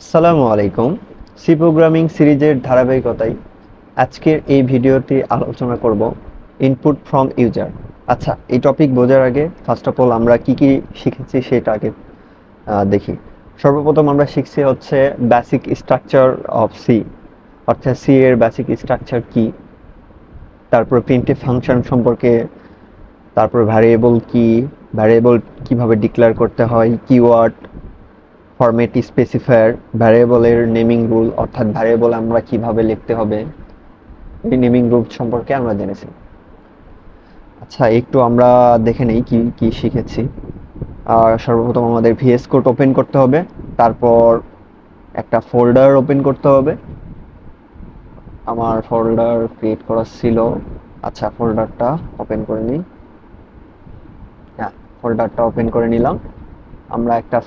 আসসালামু আলাইকুম। C programming সিরিজের ধারাবাহিকতায় আজকের এই ভিডিওতে আলোচনা করব ইনপুট ফ্রম ইউজার। আচ্ছা, এই টপিক বোঝার আগে ফার্স্ট অফ অল আমরা কি কি শিখেছি সেটা আগে দেখি। সর্বপ্রথম আমরা শিখছি হচ্ছে বেসিক স্ট্রাকচার অফ সি, অর্থাৎ সি এর বেসিক স্ট্রাকচার কি, তারপর প্রিন্টএফ ফাংশন সম্পর্কে, তারপর ভ্যারিয়েবল কি, ভ্যারিয়েবল কিভাবে ডিক্লেয়ার করতে হয়, কিওয়ার্ড, ফরম্যাট স্পেসিফায়ার, ভ্যারিয়েবলের নেমিং রুল অর্থাৎ ভ্যারিয়েবল আমরা কিভাবে লিখতে হবে, এই নেমিং রুল সম্পর্কে আমরা জেনেছি। আচ্ছা, একটু আমরা দেখে নেই কি কি শিখেছি। আর সর্বপ্রথম আমাদের ভিএস কোড ওপেন করতে হবে, তারপর একটা ফোল্ডার ওপেন করতে হবে। আমার ফোল্ডার ক্রিয়েট করা ছিল। আচ্ছা, ফোল্ডারটা ওপেন করে নিই। হ্যাঁ, ফোল্ডারটা ওপেন করে নিলাম। আমরা একটা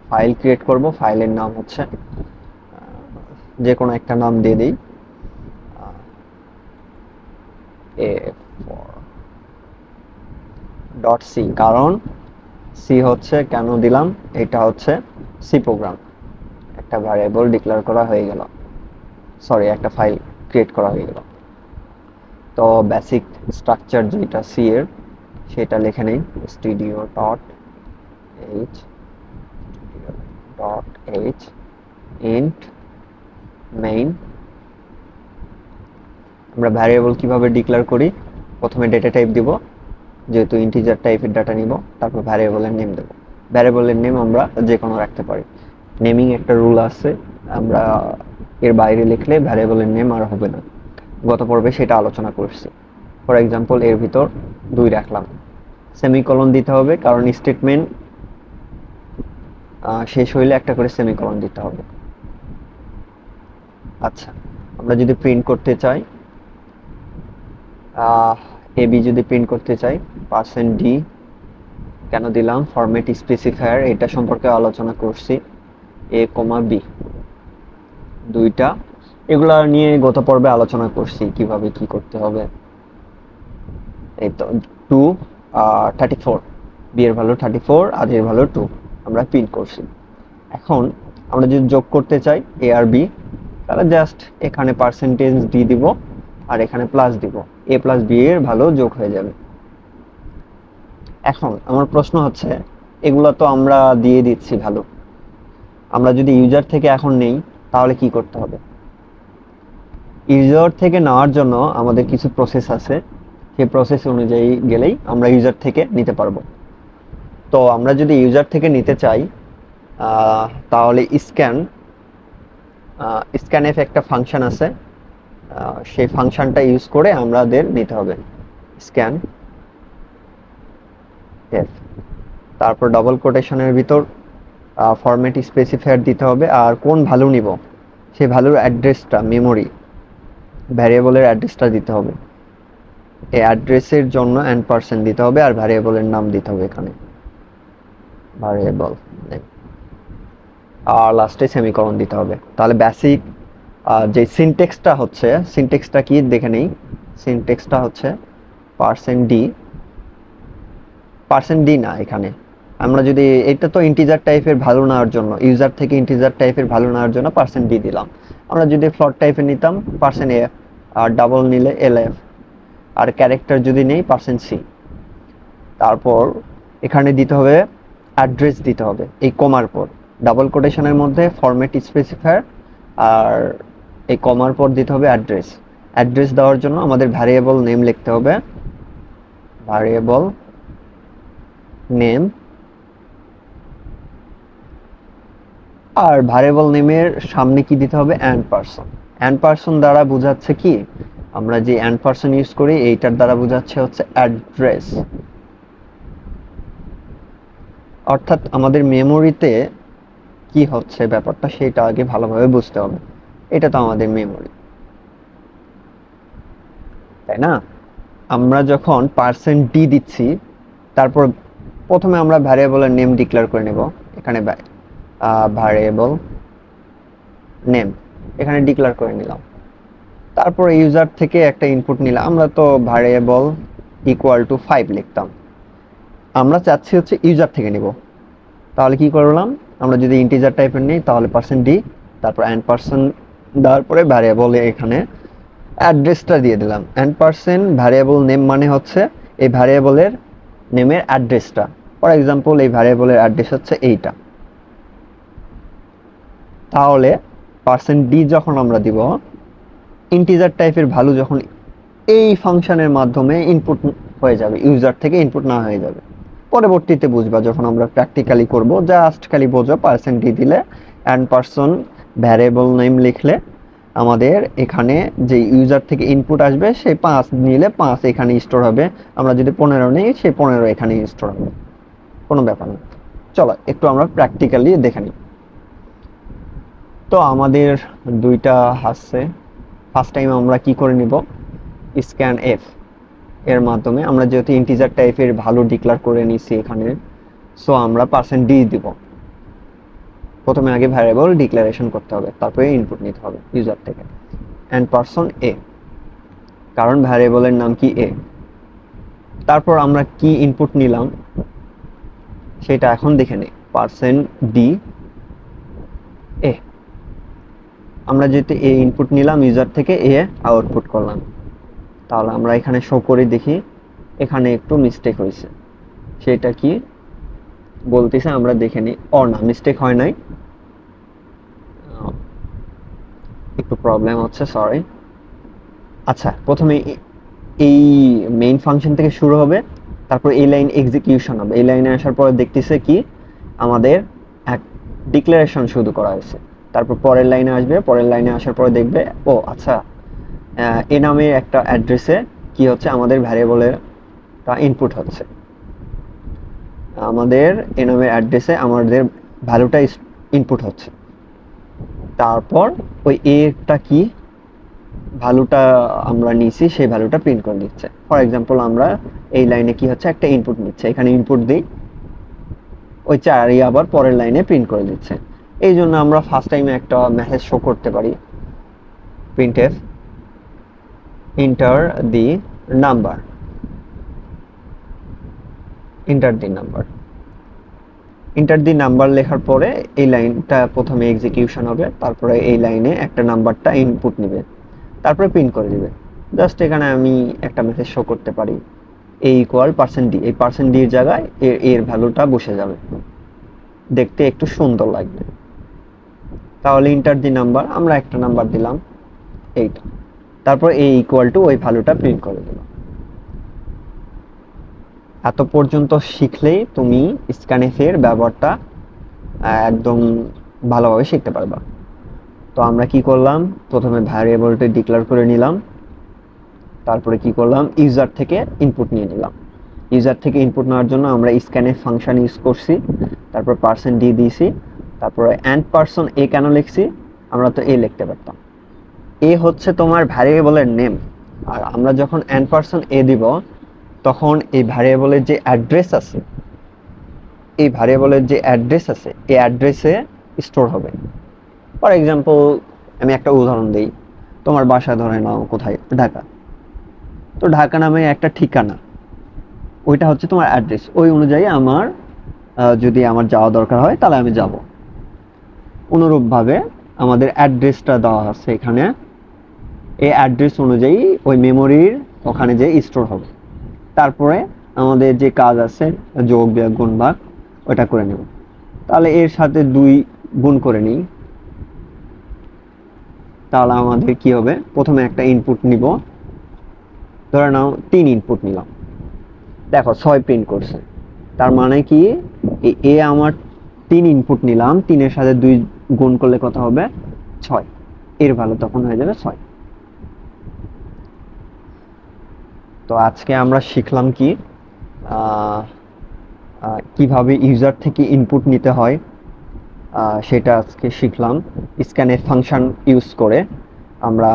ফাইল ক্রিয়েট করব। ফাইলের নাম হচ্ছে যে কোনো একটা নাম দিয়ে দিই, a4.c। কারণ সি হচ্ছে, কেন দিলাম, এটা হচ্ছে সি প্রোগ্রাম। একটা ভ্যারিয়েবল ডিক্লেয়ার করা হয়ে গেল, সরি একটা ফাইল ক্রিয়েট করা হয়ে গেল। তো বেসিক স্ট্রাকচার যেটা সি এর সেটা লিখে নেই, studio.h int main। আমরা ভ্যারিয়েবল কিভাবে ডিক্লেয়ার করি, প্রথমে ডেটা টাইপ দিব, যেহেতু ইন্টিজার টাইপের ডাটা নিব, তারপর ভ্যারিয়েবলের নেম দেব। ভ্যারিয়েবলের নেম আমরা যে কোনো রাখতে পারি। নেমিং একটা রুল আছে, আমরা এর বাইরে লিখলে ভ্যারিয়েবলের নেম আর হবে না। গত পর্বে সেটা আলোচনা করছি। ফর এক্সাম্পল এর ভিতর 2 রাখলাম, সেমিকলন দিতে হবে, কারণ স্টেটমেন্ট শেষ হইলে একটা করে সেমিকলন দিতে হবে। আচ্ছা, আমরা যদি প্রিন্ট করতে চাই, এবি যদি প্রিন্ট করতে চাই, %d কেন দিলাম, ফরম্যাট স্পেসিফায়ার এটা সম্পর্কে আলোচনা করছি, a, b দুইটা, এগুলা নিয়ে গত পর্বে আলোচনা করছি কিভাবে কি করতে হবে। এই তো 2 34, বি এর ভ্যালু 34 আর এর ভ্যালু 2 আমরা প্রিন্ট করছি। এখন আমরা যদি যোগ করতে চাই এ আর বি, তাহলে জাস্ট এখানে %d দিব আর এখানে প্লাস দিব, a প্লাস বি এর ভ্যালু যোগ হয়ে যাবে। এখন আমার প্রশ্ন হচ্ছে, এগুলো তো আমরা দিয়ে দিচ্ছি ভ্যালু, আমরা যদি ইউজার থেকে এখন নেই তাহলে কি করতে হবে? ইউজার থেকে নেওয়ার জন্য আমাদের কিছু প্রসেস আছে, সেই প্রসেস অনুযায়ী গেলেই আমরা ইউজার থেকে নিতে পারবো। তো আমরা যদি ইউজার থেকে নিতে চাই, তাহলে স্ক্যানএফ একটা ফাংশন আছে, সেই ফাংশনটা ইউজ করে আমাদের নিতে হবে স্ক্যান এফ। তারপর ডবল কোটেশনের ভিতর ফরম্যাট স্পেসিফায়ার দিতে হবে, আর কোন ভ্যালু নিব সেই ভ্যালুর অ্যাড্রেসটা, মেমোরি ভ্যারিয়েবলের অ্যাড্রেসটা দিতে হবে। এই অ্যাড্রেসের জন্য % দিতে হবে, আর ভ্যারিয়েবলের নাম দিতে হবে এখানে ভ্যারিয়েবল নেম, আর লাস্টে সেমিকলন দিতে হবে। তাহলে বেসিক যে সিনটেক্সটা কি দেখে নেই। সিনটেক্সটা হচ্ছে %d না, এখানে আমরা যদি, এটা তো ইন্টিজার টাইপের ভ্যালু নেওয়ার জন্য, ইউজার থেকে ইন্টিজার টাইপের ভ্যালু নেওয়ার জন্য %d দিলাম। আমরা যদি ফ্লোট টাইপের নিতাম %f, আর ডাবল নিলে lf, আর ক্যারেক্টার যদি নেই %c। তারপর এখানে দিতে হবে অ্যাড্রেস, দিতে হবে এই কমার পর, ডাবল কোটেশনের মধ্যে ফরম্যাট স্পেসিফায়ার, আর এই কমার পর দিতে হবে অ্যাড্রেস। অ্যাড্রেস দেওয়ার জন্য আমাদের ভ্যারিয়েবল নেম লিখতে হবে, ভ্যারিয়েবল নেম, আর ভ্যারিয়েবল নেমের সামনে কি দিতে হবে, %। দ্বারা বোঝাচ্ছে কি, আমরা যে %, ইউজ করি এইটার দ্বারা বোঝাচ্ছে হচ্ছে অ্যাড্রেস। অর্থাৎ আমাদের মেমোরিতে কি হচ্ছে ব্যাপারটা সেটা আগে ভালোভাবে বুঝতে হবে। এটা তো আমাদের মেমোরি, তাই না? আমরা যখন %d দিচ্ছি, তারপর প্রথমে আমরা ভ্যারিয়েবলের নেম ডিক্লেয়ার করে নেব। এখানে ভ্যারিয়েবল নেম এখানে ডিক্লেয়ার করে নিলাম। তারপর ইউজার থেকে একটা ইনপুট নিলাম, আমরা তো ভ্যারিয়েবল = 5 লিখতাম, আমরা চাচ্ছি হচ্ছে ইউজার থেকে নিব। তাহলে কি করলাম, আমরা যদি ইন্টিজার টাইপের নিই তাহলে পার্সেন্ট ডি, তারপর এন্ড পার্সেন্ট দেওয়ার পরে ভ্যারিয়েবলে এখানে অ্যাড্রেসটা দিয়ে দিলাম। এন্ড পার্সেন্ট ভ্যারিয়েবল নেম মানে হচ্ছে এই ভ্যারিয়েবলের নেমের অ্যাড্রেসটা। ফর এক্সাম্পল এই ভ্যারিয়েবলের অ্যাড্রেস হচ্ছে এইটা। তাহলে পার্সেন্ট ডি যখন আমরা দিব, ইন্টিজার টাইপের ভ্যালু যখন এই ফাংশনের মাধ্যমে ইনপুট হয়ে যাবে, ইউজার থেকে ইনপুট না হয়ে যাবে। পরবর্তীতে বুঝবা যখন আমরা প্র্যাকটিক্যালি করব, জাস্ট খালি বোঝো পার্সেন্ট ডি দিলে অ্যান্ড পার্সন ভ্যারিয়েবল নেম লিখলে আমাদের এখানে যে ইউজার থেকে ইনপুট আসবে সেই 5 নিলে 5 এখানে স্টোর হবে। আমরা যদি 15 নেই সেই 15 এখানে স্টোর হবে, কোনো ব্যাপার না। চলো একটু আমরা প্র্যাকটিক্যালি দেখে নিই। তো আমাদের দুইটা আসছে। ফার্স্ট টাইম আমরা কি করে নিব, স্ক্যান এফ এর মাধ্যমে আমরা যেহেতু ইন্টিজার টাইপের ভ্যালু ডিক্লেয়ার করে নিছি এখানে, সো আমরা পার্সেন্ট ডি দিব। প্রথমে আগে ভ্যারিয়েবল ডিক্লারেশন করতে হবে, তারপরে ইনপুট নিতে হবে ইউজার থেকে। এন্ড পার্সন এ, কারণ ভ্যারিয়েবলের নাম কি এ। তারপর আমরা কি ইনপুট নিলাম সেটা এখন দেখে নিই। পার্সেন্ট ডি এ, আমরা যেহেতু এ ইনপুট নিলাম ইউজার থেকে, এ আউটপুট করলাম। তাহলে আমরা এখানে শো করে দেখি, এখানে একটু মিস্টেক হয়েছে। সেটা কি বলতেছে আমরা দেখে নিই। না, মিস্টেক হয় নাই, একটু প্রবলেম হচ্ছে, সরি। আচ্ছা, প্রথমে এই মেইন ফাংশন থেকে শুরু হবে, তারপর এই লাইন এক্সিকিউশন হবে। এই লাইনে আসার পরে দেখতেছে কি আমাদের এক ডিক্লারেশন শুরু করা হয়েছে। তারপর পরের লাইনে আসবে, পরের লাইনে আসার পরে দেখবে আচ্ছা, এ নামে একটা অ্যাড্রেসে কি হচ্ছে, আমাদের ভ্যারিয়েবলের ইনপুট হচ্ছে। আমাদের এ নামের অ্যাড্রেসে আমাদের ভ্যালুটা ইনপুট হচ্ছে। তারপর ওই এটা কি ভ্যালুটা আমরা নিছি সেই ভ্যালুটা প্রিন্ট করে দিচ্ছে। ফর এক্সাম্পল আমরা এই লাইনে কি হচ্ছে, একটা ইনপুট নিচ্ছে, এখানে ইনপুট দিই, ওই 4 আবার পরের লাইনে প্রিন্ট করে দিচ্ছে। এই জন্য আমরা ফার্স্ট টাইমে একটা মেসেজ শো করতে পারি, printf enter the number, enter the number. Enter the number লেখার পরে এই লাইনটা প্রথমে এক্সিকিউশন হবে, তারপরে এই লাইনে একটা নাম্বারটা ইনপুট নেবে, তারপরে প্রিন্ট করে দিবে। জাস্ট এখানে আমি একটা মেসেজ শো করতে পারি, এ ইকুয়াল পার্সেন্ট ডি। এই পার্সেন্ট ডির জায়গায় এর ভ্যালুটা বসে যাবে, দেখতে একটু সুন্দর লাগবে। তাহলে এন্টার দি নাম্বার, আমরা একটা নাম্বার দিলাম এইটা, তারপর এ ইকুয়াল টু ওই ভ্যালুটা প্রিন্ট করে দিলাম। এত পর্যন্ত শিখলেই তুমি স্ক্যানএফ এর ব্যবহারটা একদম ভালোভাবে শিখতে পারবা। তো আমরা কি করলাম, প্রথমে ভ্যারিয়েবলটা ডিক্লেয়ার করে নিলাম, তারপরে কি করলাম, ইউজার থেকে ইনপুট নিয়ে নিলাম। ইউজার থেকে ইনপুট নেওয়ার জন্য আমরা স্ক্যানএফ ফাংশন ইউজ করছি, তারপর পার্সেন্ট ডি দিয়েছি, তারপরে এন্ড পার্সন এ কেন লিখছি, আমরা তো এ লিখতে পারতাম। এ হচ্ছে তোমার ভ্যারিয়েবলের নেম, আর আমরা যখন এন্ড পার্সন এ দিব তখন এই ভ্যারিয়েবলের যে অ্যাড্রেস আছে, এই ভ্যারিয়েবলের যে অ্যাড্রেস আছে এই অ্যাড্রেসে স্টোর হবে। ফর এক্সাম্পল আমি একটা উদাহরণ দিই, তোমার বাসা ধরে নাও কোথায়, ঢাকা। তো ঢাকা নামে একটা ঠিকানা, ওইটা হচ্ছে তোমার অ্যাড্রেস। ওই অনুযায়ী আমার যদি আমার যাওয়া দরকার হয় তাহলে আমি যাব। অনুরূপভাবে আমাদের অ্যাড্রেসটা দেওয়া আছে এখানে, এই অ্যাড্রেস অনুযায়ী ওই মেমোরির ওখানে যে স্টোর হবে। তারপরে আমাদের যে কাজ আছে যোগ বিয়োগ গুণ ভাগ, ওটা করে নেব। তাহলে এর সাথে 2 গুণ করে নিই, তাহলে আমাদের কি হবে, প্রথমে একটা ইনপুট নিব, ধরে নাও 3 ইনপুট নিলাম, দেখো 6 প্রিন্ট করছে। তার মানে কি এ আমার 3 ইনপুট নিলাম, 3 এর সাথে 2 গুণ করলে কত হবে, 6। এর ভ্যালু তখন হয়ে যাবে 6। তো আজকে আমরা শিখলাম কি কিভাবে ইউজার থেকে ইনপুট নিতে হয়, সেটা আজকে শিখলাম। স্ক্যানএফ ফাংশন ইউজ করে আমরা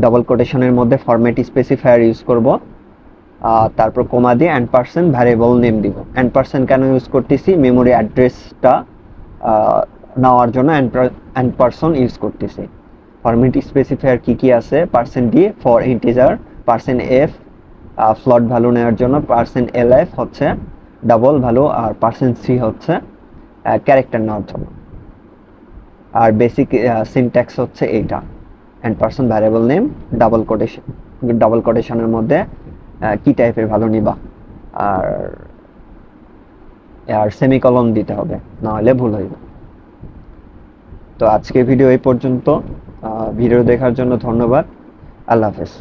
ডাবল কোটেশনের মধ্যে ফরম্যাট স্পেসিফায়ার ইউজ করব, তারপর কমা দিয়ে এন্ড পার্সেন্ট ভ্যারিয়েবল নেম দিব। এন্ড পার্সেন্ট কেন ইউজ করতেছি, মেমোরি অ্যাড্রেসটা নেওয়ার জন্য এন্ড পার্সন ইউজ করতেছি। ফরম্যাট স্পেসিফায়ার কি কি আছে, percent d for integer, percent f float value নেওয়ার জন্য, পার্সেন্ট এলএফ হচ্ছে ডাবল ভ্যালু, আর পার্সেন্ট সি হচ্ছে ক্যারেক্টার নেওয়ার জন্য। আর বেসিক সিনট্যাক্স হচ্ছে এইটা, ampersand variable name double কোটেশনের মধ্যে কি টাইপের ভ্যালু নিবা, আর আর সেমিকলন দিতে হবে, না হলে ভুল হইবে। তো আজকের ভিডিও এই পর্যন্ত। ভিডিও দেখার জন্য ধন্যবাদ। আল্লাহ হাফেজ।